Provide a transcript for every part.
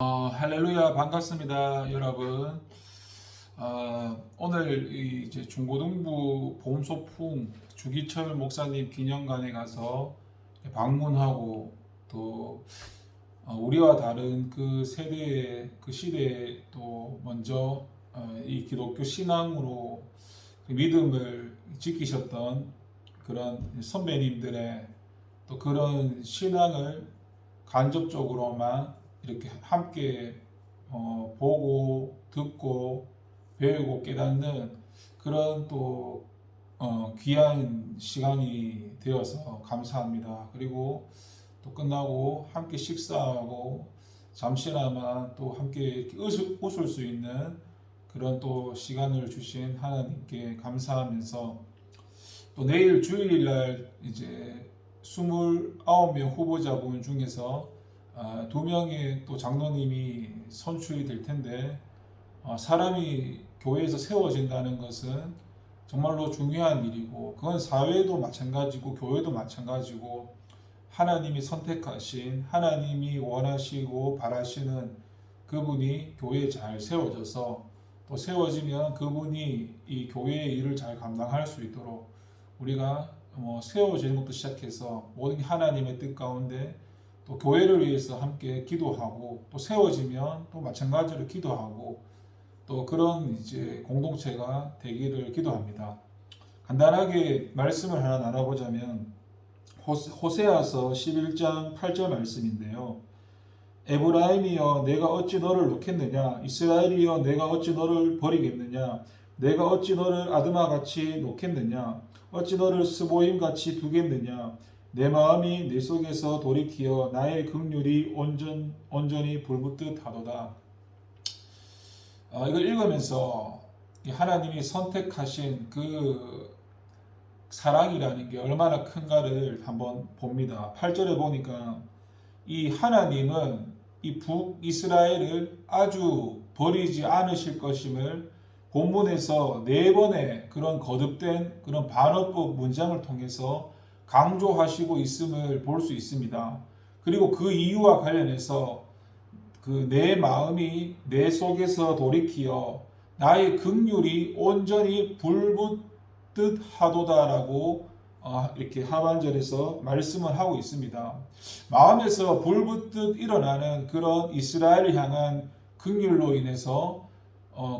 할렐루야, 반갑습니다, 여러분. 오늘 이제 중고등부 봄소풍 주기철 목사님 기념관에 가서 방문하고 또 우리와 다른 그 세대의 그 시대에 또 먼저 이 기독교 신앙으로 그 믿음을 지키셨던 그런 선배님들의 또 그런 신앙을 간접적으로만 이렇게 함께 보고 듣고 배우고 깨닫는 그런 또 귀한 시간이 되어서 감사합니다. 그리고 또 끝나고 함께 식사하고 잠시나마 또 함께 웃을 수 있는 그런 또 시간을 주신 하나님께 감사하면서 또 내일 주일날 이제 29명 후보자분 중에서 2명의 또 장로님이 선출이 될 텐데, 사람이 교회에서 세워진다는 것은 정말로 중요한 일이고, 그건 사회도 마찬가지고 교회도 마찬가지고, 하나님이 선택하신, 하나님이 원하시고 바라시는 그분이 교회에 잘 세워져서 또 세워지면 그분이 이 교회의 일을 잘 감당할 수 있도록 우리가 세워지는 것도 시작해서 모든 게 하나님의 뜻 가운데 또 교회를 위해서 함께 기도하고 또 세워지면 또 마찬가지로 기도하고 또 그런 이제 공동체가 되기를 기도합니다. 간단하게 말씀을 하나 나눠보자면 호세아서 11장 8절 말씀인데요. 에브라임이여 내가 어찌 너를 놓겠느냐, 이스라엘이여 내가 어찌 너를 버리겠느냐, 내가 어찌 너를 아드마같이 놓겠느냐, 어찌 너를 스보임같이 두겠느냐, 내 마음이 내 속에서 돌이키어 나의 긍휼이 온전히 불붙듯 하도다. 이걸 읽으면서 하나님이 선택하신 그 사랑이라는 게 얼마나 큰가를 한번 봅니다. 8절에 보니까 이 하나님은 이 북이스라엘을 아주 버리지 않으실 것임을 본문에서 4번의 그런 거듭된 그런 반어법 문장을 통해서 강조하시고 있음을 볼 수 있습니다. 그리고 그 이유와 관련해서 그 내 마음이 내 속에서 돌이키어 나의 긍휼이 온전히 불붙듯 하도다라고 이렇게 하반절에서 말씀을 하고 있습니다. 마음에서 불붙듯 일어나는 그런 이스라엘을 향한 긍휼로 인해서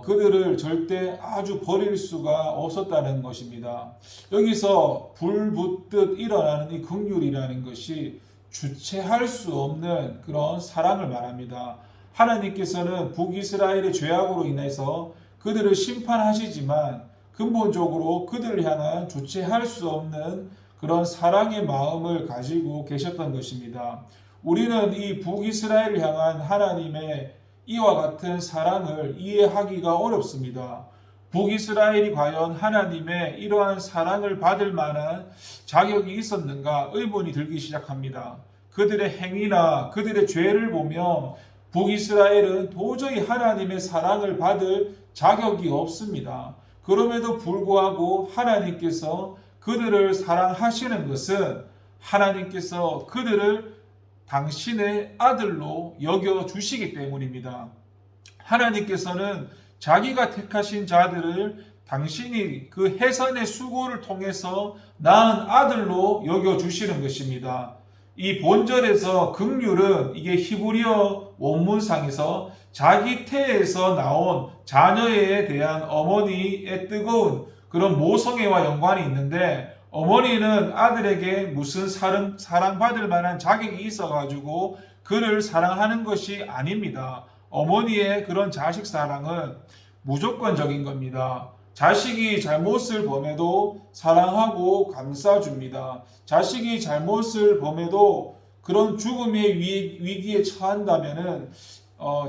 그들을 절대 아주 버릴 수가 없었다는 것입니다. 여기서 불붙듯 일어나는 이 긍휼이라는 것이 주체할 수 없는 그런 사랑을 말합니다. 하나님께서는 북이스라엘의 죄악으로 인해서 그들을 심판하시지만 근본적으로 그들을 향한 주체할 수 없는 그런 사랑의 마음을 가지고 계셨던 것입니다. 우리는 이 북이스라엘을 향한 하나님의 이와 같은 사랑을 이해하기가 어렵습니다. 북이스라엘이 과연 하나님의 이러한 사랑을 받을 만한 자격이 있었는가 의문이 들기 시작합니다. 그들의 행위나 그들의 죄를 보면 북이스라엘은 도저히 하나님의 사랑을 받을 자격이 없습니다. 그럼에도 불구하고 하나님께서 그들을 사랑하시는 것은 하나님께서 그들을 당신의 아들로 여겨주시기 때문입니다. 하나님께서는 자기가 택하신 자들을 당신이 그 해산의 수고를 통해서 낳은 아들로 여겨주시는 것입니다. 이 본절에서 긍휼은 이게 히브리어 원문상에서 자기 태에서 나온 자녀에 대한 어머니의 뜨거운 그런 모성애와 연관이 있는데, 어머니는 아들에게 무슨 사랑받을 만한 자격이 있어가지고 그를 사랑하는 것이 아닙니다. 어머니의 그런 자식 사랑은 무조건적인 겁니다. 자식이 잘못을 범해도 사랑하고 감싸줍니다. 자식이 잘못을 범해도 그런 죽음의 위기에 처한다면은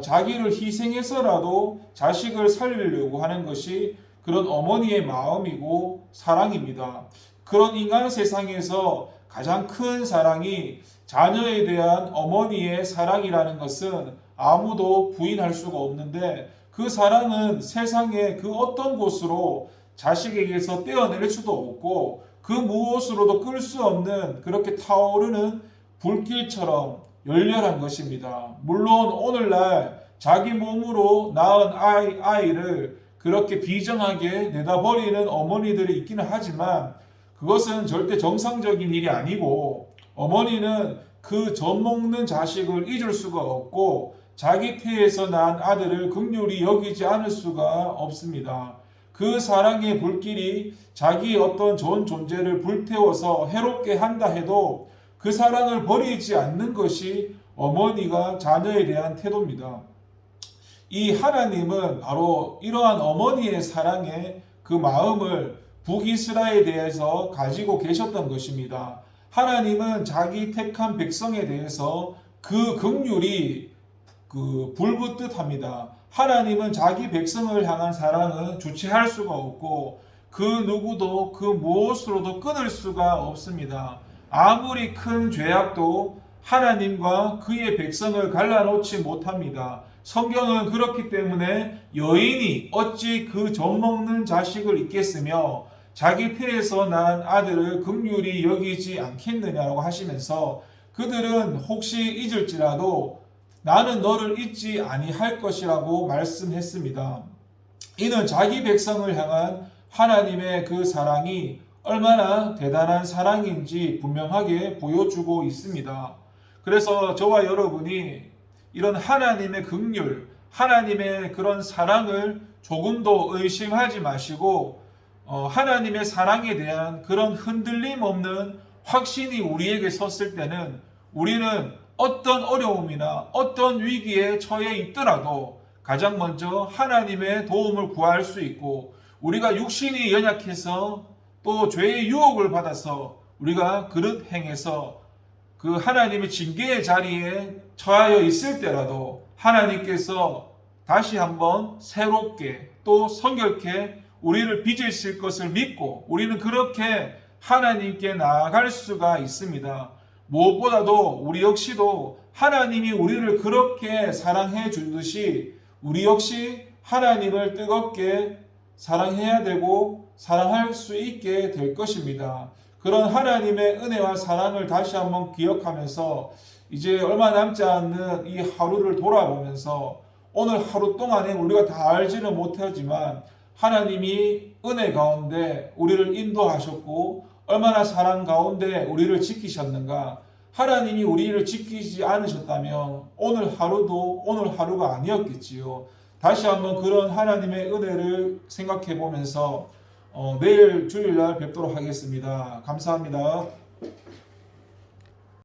자기를 희생해서라도 자식을 살리려고 하는 것이 그런 어머니의 마음이고 사랑입니다. 그런 인간 세상에서 가장 큰 사랑이 자녀에 대한 어머니의 사랑이라는 것은 아무도 부인할 수가 없는데, 그 사랑은 세상의 그 어떤 곳으로 자식에게서 떼어낼 수도 없고 그 무엇으로도 끌 수 없는 그렇게 타오르는 불길처럼 열렬한 것입니다. 물론 오늘날 자기 몸으로 낳은 아이를 그렇게 비정하게 내다버리는 어머니들이 있기는 하지만 그것은 절대 정상적인 일이 아니고 어머니는 그 젖먹는 자식을 잊을 수가 없고 자기 태에서 난 아들을 긍휼히 여기지 않을 수가 없습니다. 그 사랑의 불길이 자기 어떤 좋은 존재를 불태워서 해롭게 한다 해도 그 사랑을 버리지 않는 것이 어머니가 자녀에 대한 태도입니다. 이 하나님은 바로 이러한 어머니의 사랑의 그 마음을 북이스라엘에 대해서 가지고 계셨던 것입니다. 하나님은 자기 택한 백성에 대해서 그 긍휼이 불붙듯 합니다. 하나님은 자기 백성을 향한 사랑은 주체할 수가 없고 그 누구도 그 무엇으로도 끊을 수가 없습니다. 아무리 큰 죄악도 하나님과 그의 백성을 갈라놓지 못합니다. 성경은 그렇기 때문에 여인이 어찌 그 젖먹는 자식을 잊겠으며 자기 태에서 난 아들을 긍휼히 여기지 않겠느냐고 하시면서 그들은 혹시 잊을지라도 나는 너를 잊지 아니할 것이라고 말씀했습니다. 이는 자기 백성을 향한 하나님의 그 사랑이 얼마나 대단한 사랑인지 분명하게 보여주고 있습니다. 그래서 저와 여러분이 이런 하나님의 긍휼, 하나님의 그런 사랑을 조금도 의심하지 마시고 하나님의 사랑에 대한 그런 흔들림 없는 확신이 우리에게 섰을 때는 우리는 어떤 어려움이나 어떤 위기에 처해 있더라도 가장 먼저 하나님의 도움을 구할 수 있고 우리가 육신이 연약해서 또 죄의 유혹을 받아서 우리가 그릇 행해서 그 하나님의 징계의 자리에 처하여 있을 때라도 하나님께서 다시 한번 새롭게 또 성결케 우리를 빚으실 것을 믿고 우리는 그렇게 하나님께 나아갈 수가 있습니다. 무엇보다도 우리 역시도 하나님이 우리를 그렇게 사랑해 주듯이 우리 역시 하나님을 뜨겁게 사랑해야 되고 사랑할 수 있게 될 것입니다. 그런 하나님의 은혜와 사랑을 다시 한번 기억하면서 이제 얼마 남지 않는 이 하루를 돌아보면서 오늘 하루 동안에 우리가 다 알지는 못하지만 하나님이 은혜 가운데 우리를 인도하셨고 얼마나 사랑 가운데 우리를 지키셨는가. 하나님이 우리를 지키지 않으셨다면 오늘 하루도 오늘 하루가 아니었겠지요. 다시 한번 그런 하나님의 은혜를 생각해 보면서 내일 주일날 뵙도록 하겠습니다. 감사합니다.